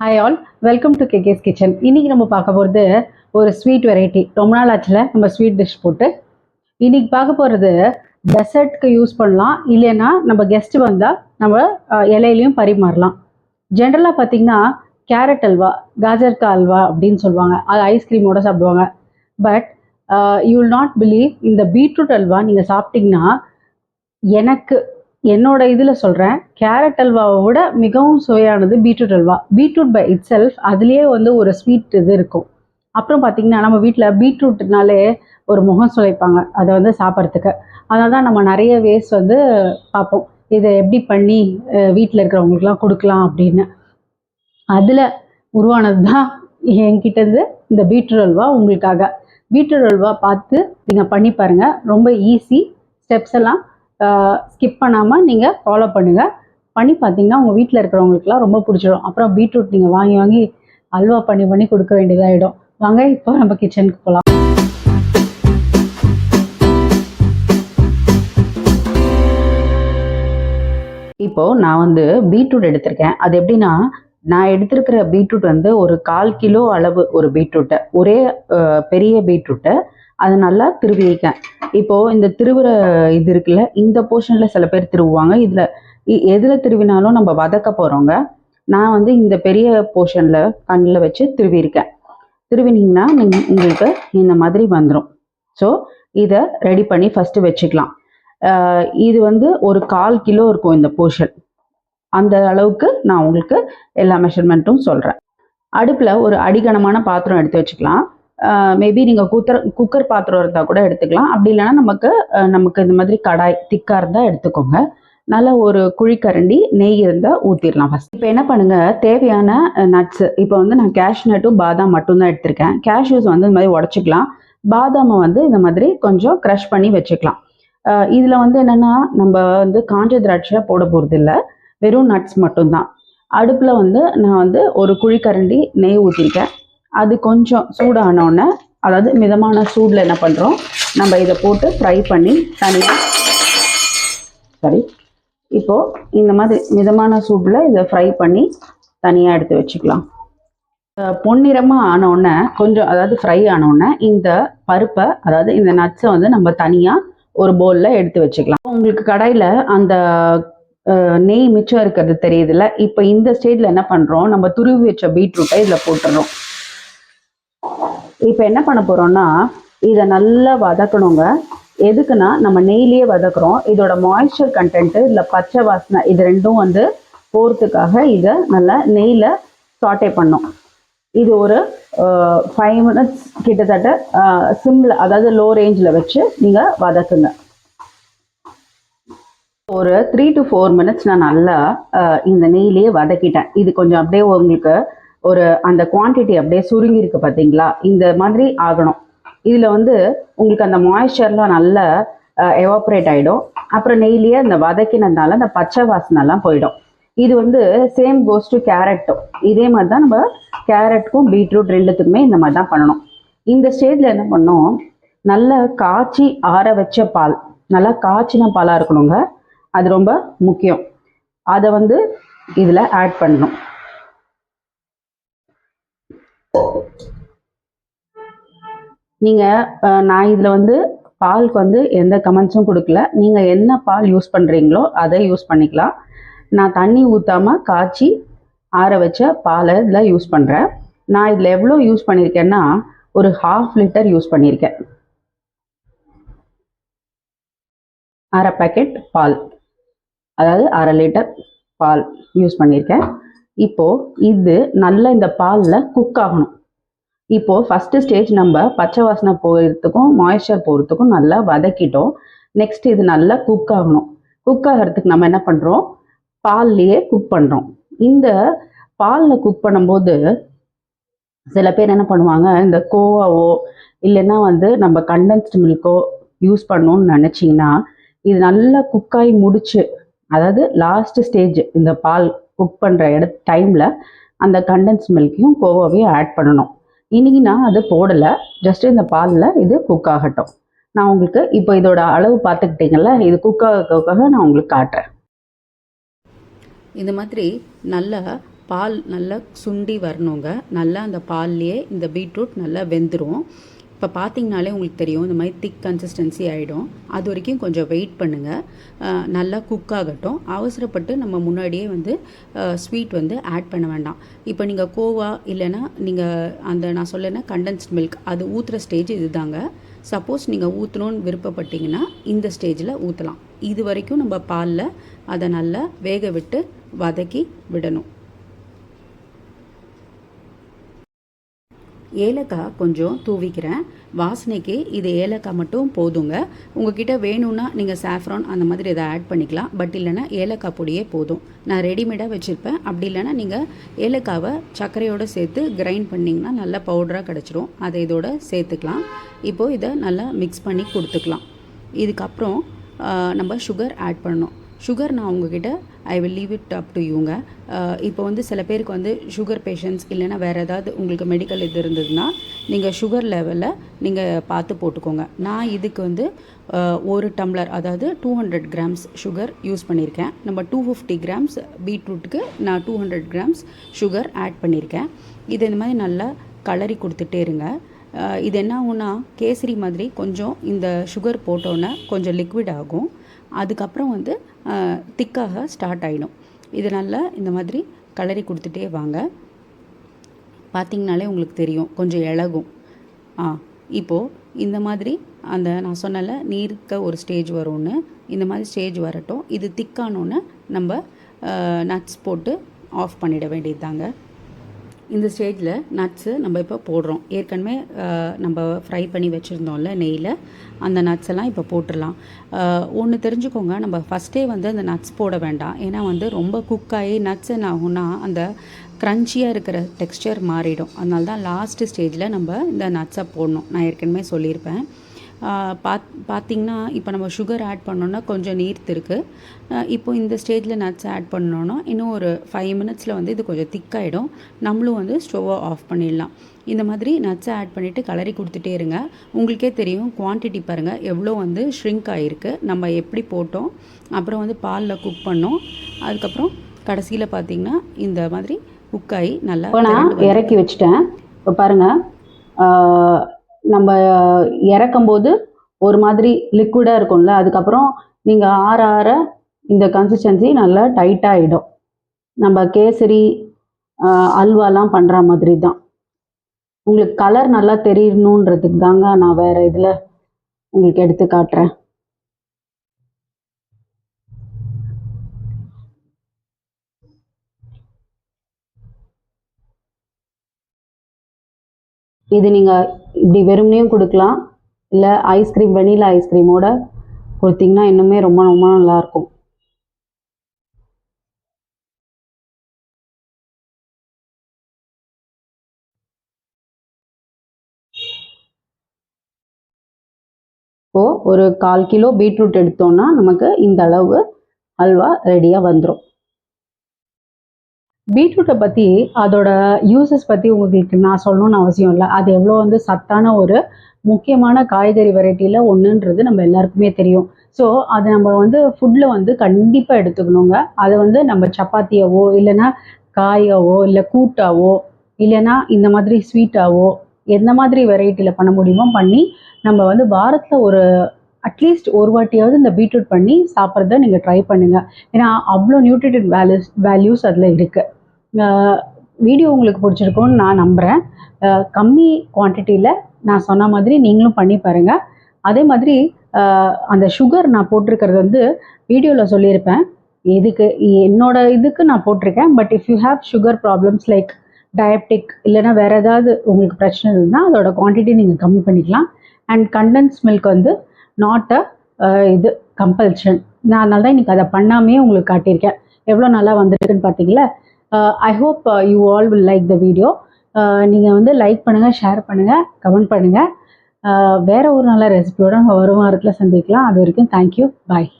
Hi all, welcome to KKS kitchen. இன்றைக்கி நம்ம பார்க்க போகிறது ஒரு ஸ்வீட் வெரைட்டி. ரொம்ப நாள் ஆச்சுல நம்ம ஸ்வீட் டிஷ் போட்டு. இன்றைக்கி பார்க்க போகிறது டெசர்ட்க்கு யூஸ் பண்ணலாம், இல்லைன்னா நம்ம கெஸ்ட்டு வந்தால் நம்ம இலையிலையும் பரிமாறலாம். ஜென்ரலாக பார்த்திங்கன்னா கேரட் அல்வா, காஜர்கா அல்வா அப்படின்னு சொல்லுவாங்க. அது ஐஸ்கிரீமோடு சாப்பிடுவாங்க. But you will not believe, இந்த பீட்ரூட் அல்வா நீங்கள் சாப்பிட்டிங்கன்னா என்னோட இதில் சொல்கிறேன், கேரட் அல்வாவை விட மிகவும் சுவையானது beetroot halwa. Beetroot by itself அதுலேயே ஒரு ஸ்வீட் இது இருக்கும். அப்புறம் பார்த்திங்கன்னா நம்ம வீட்டில் பீட்ரூட்னாலே ஒரு முகம் சுவைப்பாங்க அதை சாப்பிட்றதுக்கு. அதனால தான் நம்ம நிறைய வேஸ் பார்ப்போம், இதை எப்படி பண்ணி வீட்டில் இருக்கிறவங்களுக்குலாம் கொடுக்கலாம் அப்படின்னு. அதில் உருவானது தான் என்கிட்டேருந்து இந்த பீட்ரூட் அல்வா உங்களுக்காக. பீட்ரூட் அல்வா பார்த்து நீங்கள் பண்ணி பாருங்கள். ரொம்ப ஈஸி. ஸ்டெப்ஸ் எல்லாம் ஸ்கிப் பண்ணாமல் நீங்கள் ஃபாலோ பண்ணுங்கள். பண்ணி பார்த்தீங்கன்னா உங்கள் வீட்டில் இருக்கிறவங்களுக்குலாம் ரொம்ப பிடிச்சிடும். அப்புறம் பீட்ரூட் நீங்கள் வாங்கி வாங்கி அல்வா பண்ணி கொடுக்க வேண்டியதாகிடும். வாங்க இப்போ நம்ம கிச்சனுக்கு போகலாம். இப்போது நான் பீட்ரூட் எடுத்திருக்கேன். அது எப்படின்னா, நான் எடுத்திருக்கிற பீட்ரூட் ஒரு 1/4 கிலோ அளவு ஒரு பீட்ரூட்டை, ஒரே பெரிய பீட்ரூட்டை அதை நல்லா திருவிக்கேன். இப்போது இந்த திருவுற இது இருக்குல்ல, இந்த போர்ஷனில் சில பேர் திருவுவாங்க. இதில் எதில் திருவினாலும் நம்ம வதக்க போகிறோங்க. நான் இந்த பெரிய போர்ஷனில் கண்ணில் வச்சு திருவிருக்கேன். திருவினீங்கன்னா உங்களுக்கு இந்த மாதிரி வந்துடும். ஸோ இதை ரெடி பண்ணி ஃபஸ்ட்டு வச்சுக்கலாம். இது ஒரு 1/4 கிலோ இருக்கும் இந்த போர்ஷன். அந்த அளவுக்கு நான் உங்களுக்கு எல்லா மெஷர்மெண்ட்டும் சொல்கிறேன். அடுப்பில் ஒரு அடிகனமான பாத்திரம் எடுத்து வச்சுக்கலாம். மேபி நீங்கள் குக்கர் பாத்திரம் இருந்தால் கூட எடுத்துக்கலாம். அப்படி இல்லைன்னா நமக்கு இந்த மாதிரி கடாய் திக்காக இருந்தால் எடுத்துக்கோங்க. நல்லா ஒரு குழிக்கரண்டி நெய் இருந்தால் ஊற்றிடலாம் ஃபஸ்ட். இப்போ என்ன பண்ணுங்கள், தேவையான நட்ஸு. இப்போ நான் கேஷ்நட்டும் பாதாம் மட்டும்தான் எடுத்திருக்கேன். கேஷ்யூஸ் இந்த மாதிரி உடச்சிக்கலாம். பாதாமை இந்த மாதிரி கொஞ்சம் க்ரஷ் பண்ணி வச்சுக்கலாம். இதில் என்னென்னா, நம்ம காஞ்ச திராட்சை போட போகிறது இல்லை, வெறும் நட்ஸ் மட்டும்தான். அடுப்பில் நான் ஒரு குழிக்கரண்டி நெய் ஊற்றிருக்கேன். அது கொஞ்சம் சூடானோடனே, அதாவது மிதமான சூடில் என்ன பண்ணுறோம், நம்ம இதை போட்டு ஃப்ரை பண்ணி தனியாக இப்போது இந்த மாதிரி மிதமான சூடில் இதை ஃப்ரை பண்ணி தனியாக எடுத்து வச்சுக்கலாம். பொன்னிறமாக ஆனோடனே கொஞ்சம், அதாவது ஃப்ரை ஆனோடனே இந்த பருப்பை, அதாவது இந்த நட்ஸை நம்ம தனியாக ஒரு பவுலில் எடுத்து வச்சுக்கலாம். உங்களுக்கு கடாயில் அந்த நெய் மிச்சம் இருக்கிறது தெரியுதுல்ல. இப்போ இந்த ஸ்டேஜில் என்ன பண்ணுறோம், நம்ம துருவி வச்ச பீட்ரூட்டை இதில் போட்டுடுறோம். இப்போ என்ன பண்ண போகிறோம்னா, இதை நல்லா வதக்கணுங்க. எதுக்குன்னா, நம்ம நெய்லேயே வதக்குறோம். இதோட மாய்ஸ்சர் கண்டென்ட்டு, இதில் பச்சை வாசனை, இது ரெண்டும் போகிறதுக்காக இதை நல்லா நெய்யில் சாட்டே பண்ணோம். இது ஒரு 5 மினிட்ஸ் கிட்டத்தட்ட சிம்மில், அதாவது லோ ரேஞ்சில் வச்சு நீங்கள் வதக்குங்க. ஒரு 3 to 4 மினிட்ஸ் நான் நல்லா இந்த நெய்லேயே வதக்கிட்டேன். இது கொஞ்சம் அப்படியே உங்களுக்கு அந்த குவான்டிட்டி அப்படியே சுருங்கி இருக்கு பார்த்தீங்களா, இந்த மாதிரி ஆகணும். இதில் உங்களுக்கு அந்த மாய்ஸ்சர்லாம் நல்லா எவாப்ரேட் ஆகிடும். அப்புறம் நெய்லேயே அந்த வதக்கினதுனால அந்த பச்சை வாசனைலாம் போயிடும். இது சேம் கோஸ் டு கேரட்டும். இதே மாதிரி தான் நம்ம கேரட்டுக்கும் பீட்ரூட் ரெண்டுத்துக்குமே இந்த மாதிரி தான் பண்ணணும். இந்த ஸ்டேஜில் என்ன பண்ணோம், நல்லா காய்ச்சி ஆற வச்ச பால், நல்லா காய்ச்சின பாலாக இருக்கணுங்க. அது ரொம்ப முக்கியம். அதை இதில் ஆட் பண்ணணும். நீங்கள் நான் இதில் பாலுக்கு எந்த கமெண்ட்ஸும் கொடுக்கல. நீங்கள் என்ன பால் யூஸ் பண்ணுறீங்களோ அதை யூஸ் பண்ணிக்கலாம். நான் தண்ணி ஊற்றாமல் காய்ச்சி ஆற வச்ச பாலை இதில் யூஸ் பண்ணுறேன். நான் இதில் எவ்வளோ யூஸ் பண்ணியிருக்கேன்னா, ஒரு 1/2 லிட்டர் யூஸ் பண்ணியிருக்கேன். அரை பேக்கெட் பால், அதாவது 1/2 லிட்டர் பால் யூஸ் பண்ணியிருக்கேன். இப்போது இது நல்லா இந்த பாலில் குக் ஆகணும். இப்போது ஃபஸ்ட்டு ஸ்டேஜ் நம்ம பச்சை வாசனை போகிறதுக்கும் மாய்ஸ்சர் போகிறதுக்கும் நல்லா வதக்கிட்டோம். நெக்ஸ்ட் இது நல்லா குக் ஆகணும். குக் ஆகிறதுக்கு நம்ம என்ன பண்ணுறோம், பால்லையே குக் பண்ணுறோம். இந்த பாலில் குக் பண்ணும்போது சில பேர் என்ன பண்ணுவாங்க, இந்த கோவாவோ இல்லைன்னா நம்ம கண்டென்ஸ்டு மில்க்கோ யூஸ் பண்ணணும்னு நினச்சிங்கன்னா, இது நல்லா குக்காகி முடிச்சு, அதாவது லாஸ்ட் ஸ்டேஜ் இந்த பால் குக் பண்ணுற டைமில் அந்த கண்டென்ஸ்ட் மில்க்கையும் கோவாவையும் ஆட் பண்ணணும். இன்றைக்கி நான் அது போடலை, ஜஸ்ட்டு இந்த பாலில் இது குக் ஆகட்டும். நான் உங்களுக்கு இப்போ இதோட அளவு பார்த்துக்கிட்டிங்கல்ல, இது குக் ஆகிறதுக்காக நான் உங்களுக்கு காட்டுறேன். இந்த மாதிரி நல்லா பால் நல்லா சுண்டி வரணுங்க. நல்லா அந்த பால்லையே இந்த பீட்ரூட் நல்லா வெந்துடும். இப்போ பார்த்தீங்கனாலே உங்களுக்கு தெரியும், இந்த மாதிரி திக் கன்சிஸ்டன்சி ஆகிடும். அது வரைக்கும் கொஞ்சம் வெயிட் பண்ணுங்கள். நல்லா குக் ஆகட்டும். அவசரப்பட்டு நம்ம முன்னாடியே வந்து ஸ்வீட் வந்து ஆட் பண்ண வேண்டாம். இப்போ நீங்கள் கோவா இல்லைன்னா நீங்கள் அந்த நான் சொல்லனா கண்டென்ஸ்ட் மில்க் அது ஊற்றுற ஸ்டேஜ் இது தாங்க. சப்போஸ் நீங்கள் ஊற்றணுன்னு விருப்பப்பட்டீங்கன்னா இந்த ஸ்டேஜில் ஊற்றலாம். இது வரைக்கும் நம்ம பாலில் அதை நல்லா வேக விட்டு வதக்கி விடணும். ஏலக்காய் கொஞ்சம் தூவிக்கிறேன். வாசனைக்கு இது ஏலக்காய் மட்டும் போதுங்க. உங்ககிட்ட வேணும்னா நீங்கள் சாஃப்ரான் அந்த மாதிரி எதை ஆட் பண்ணிக்கலாம். பட் இல்லைனா ஏலக்காய் பொடியே போதும். நான் ரெடிமேடாக வச்சுருப்பேன். அப்படி இல்லைனா நீங்கள் ஏலக்காவை சர்க்கரையோடு சேர்த்து கிரைண்ட் பண்ணிங்கன்னா நல்லா பவுடராக கிடச்சிரும். அதை இதோட சேர்த்துக்கலாம். இப்போது இதை நல்லா மிக்ஸ் பண்ணி கொடுத்துக்கலாம். இதுக்கப்புறம் நம்ம சுகர் ஆட் பண்ணணும். சுகர் நான் உங்ககிட்ட I will leave it up to யூங்க. இப்போ வந்து சில பேருக்கு வந்து சுகர் பேஷண்ட்ஸ் இல்லைனா வேறு ஏதாவது உங்களுக்கு மெடிக்கல் இது இருந்ததுன்னா நீங்கள் சுகர் லெவலில் நீங்கள் பார்த்து போட்டுக்கோங்க. நான் இதுக்கு வந்து 1 டம்ளர் அதாவது 200 கிராம்ஸ் சுகர் யூஸ் பண்ணியிருக்கேன். நம்ம 250 கிராம்ஸ் பீட்ரூட்டுக்கு நான் 200 கிராம்ஸ் சுகர் ஆட் பண்ணியிருக்கேன். இது இந்த மாதிரி நல்லா கலரி கொடுத்துட்டே இருங்க. இது என்ன ஆகும்னா கேசரி மாதிரி கொஞ்சம் இந்த சுகர் போட்டோன்னே கொஞ்சம் லிக்விட் ஆகும். அதுக்கப்புறம் வந்து திக்காக ஸ்டார்ட் ஆகிடும். இது நல்லா இந்த மாதிரி கலரி கொடுத்துட்டே வாங்க. பார்த்திங்கனாலே உங்களுக்கு தெரியும் கொஞ்சம் இளகும். இப்போது இந்த மாதிரி அந்த நான் சொன்னல நீர்க்க ஒரு ஸ்டேஜ் வரும்னு, இந்த மாதிரி ஸ்டேஜ் வரட்டும். இது திக்கானோன்னு நம்ம நட்ஸ் போட்டு ஆஃப் பண்ணிட வேண்டியது தாங்க. இந்த ஸ்டேஜில் நட்ஸு நம்ம இப்போ போடுறோம். ஏற்கனவே நம்ம ஃப்ரை பண்ணி வச்சுருந்தோம்ல நெய்யில், அந்த நட்ஸ் எல்லாம் இப்போ போட்டுடலாம். ஒன்று தெரிஞ்சுக்கோங்க, நம்ம ஃபஸ்ட்டே வந்து அந்த நட்ஸ் போட வேண்டாம். ஏன்னா வந்து ரொம்ப குக்காகி நட்ஸ் என்ன ஆகும்னா அந்த க்ரன்ச்சியாக இருக்கிற டெக்ஸ்டர் மாறிடும். அதனால தான் லாஸ்ட்டு ஸ்டேஜில் நம்ம இந்த நட்ஸை போடணும். நான் ஏற்கனவே சொல்லியிருப்பேன். பார்த்திங்கன்னா இப்போ நம்ம சுகர் ஆட் பண்ணோன்னா கொஞ்சம் நீர்த்து இருக்குது. இப்போ இந்த ஸ்டேஜில் நட்ஸ் ஆட் பண்ணோன்னா இன்னும் ஒரு 5 மினிட்ஸில் வந்து இது கொஞ்சம் திக்காகிடும். நம்மளும் வந்து ஸ்டவ்வை ஆஃப் பண்ணிடலாம். இந்த மாதிரி நட்ஸை ஆட் பண்ணிவிட்டு கலரி கொடுத்துட்டே இருங்க. உங்களுக்கே தெரியும் குவான்டிட்டி பாருங்கள் எவ்வளோ வந்து ஷ்ரிங்க் ஆகிருக்கு. நம்ம எப்படி போட்டோம், அப்புறம் வந்து பாலில் குக் பண்ணோம், அதுக்கப்புறம் கடைசியில் பார்த்திங்கன்னா இந்த மாதிரி குக் ஆகி நல்லா நான் இறக்கி வச்சுட்டேன். இப்போ பாருங்கள், நம்ம இறக்கும்போது ஒரு மாதிரி லிக்விடாக இருக்கும்ல, அதுக்கப்புறம் நீங்கள் ஆற ஆற இந்த கன்சிஸ்டன்சி நல்லா டைட்டாக ஆகிடும். நம்ம கேசரி அல்வாலாம் பண்ணுற மாதிரி தான். உங்களுக்கு கலர் நல்லா தெரியணுன்றதுக்கு தாங்க நான் வேறு இதில் உங்களுக்கு எடுத்து காட்டுறேன். இது நீங்கள் இப்படி வெறுமனையும் கொடுக்கலாம், இல்லை ஐஸ்கிரீம் வெனிலா ஐஸ்கிரீமோட கொடுத்தீங்கன்னா இன்னுமே ரொம்ப ரொம்ப நல்லாயிருக்கும். இப்போது ஒரு 1/4 கிலோ பீட்ரூட் எடுத்தோன்னா நமக்கு இந்த அளவு அல்வா ரெடியாக வந்துடும். பீட்ரூட்டை பற்றி அதோட யூசஸ் பற்றி உங்களுக்கு நான் சொல்லணும்னு அவசியம் இல்லை. அது எவ்வளோ வந்து சத்தான ஒரு முக்கியமான காய்கறி வெரைட்டியில் ஒன்றுன்றது நம்ம எல்லாருக்குமே தெரியும். ஸோ அதை நம்ம வந்து ஃபுட்டில் வந்து கண்டிப்பாக எடுத்துக்கணுங்க. அதை வந்து நம்ம சப்பாத்தியாவோ இல்லைன்னா காயாவோ இல்லை கூட்டாவோ இல்லைன்னா இந்த மாதிரி ஸ்வீட்டாவோ எந்த மாதிரி வெரைட்டியில் பண்ண முடியுமோ பண்ணி நம்ம வந்து வாரத்தில் ஒரு அட்லீஸ்ட் ஒரு வாட்டியாவது இந்த பீட்ரூட் பண்ணி சாப்பிட்றத நீங்கள் ட்ரை பண்ணுங்கள். ஏன்னா அவ்வளோ நியூட்ரிஷன் வேல்யூஸ் அதில் இருக்குது. வீடியோ உங்களுக்கு பிடிச்சிருக்கும்னு நான் நம்புகிறேன். கம்மி குவான்டிட்டியில் நான் சொன்ன மாதிரி நீங்களும் பண்ணி பாருங்கள். அதே மாதிரி அந்த சுகர் நான் போட்டிருக்கிறது வந்து வீடியோவில் சொல்லியிருப்பேன். இதுக்கு என்னோட இதுக்கு நான் போட்டிருக்கேன். But if you have sugar problems like diabetic இல்லைன்னா வேறு ஏதாவது உங்களுக்கு பிரச்சனை இருந்தால் அதோட குவான்டிட்டி நீங்கள் கம்மி பண்ணிக்கலாம். அண்ட் கண்டென்ஸ் மில்க் வந்து நாட் இது கம்பல்ஷன். நான் அதனால தான் இன்றைக்கி அதை பண்ணாமே உங்களுக்கு காட்டியிருக்கேன். எவ்வளோ நல்லா வந்துருக்குன்னு பார்த்தீங்களா? I hope you all will like the video. நீங்கள் வந்து லைக் பண்ணுங்கள், ஷேர் பண்ணுங்கள், கமெண்ட் பண்ணுங்கள். வேறு ஒரு நல்ல ரெசிபியோட நம்ம வரும் வாரத்தில் சந்திக்கலாம். அது வரைக்கும் தேங்க்யூ, பாய்.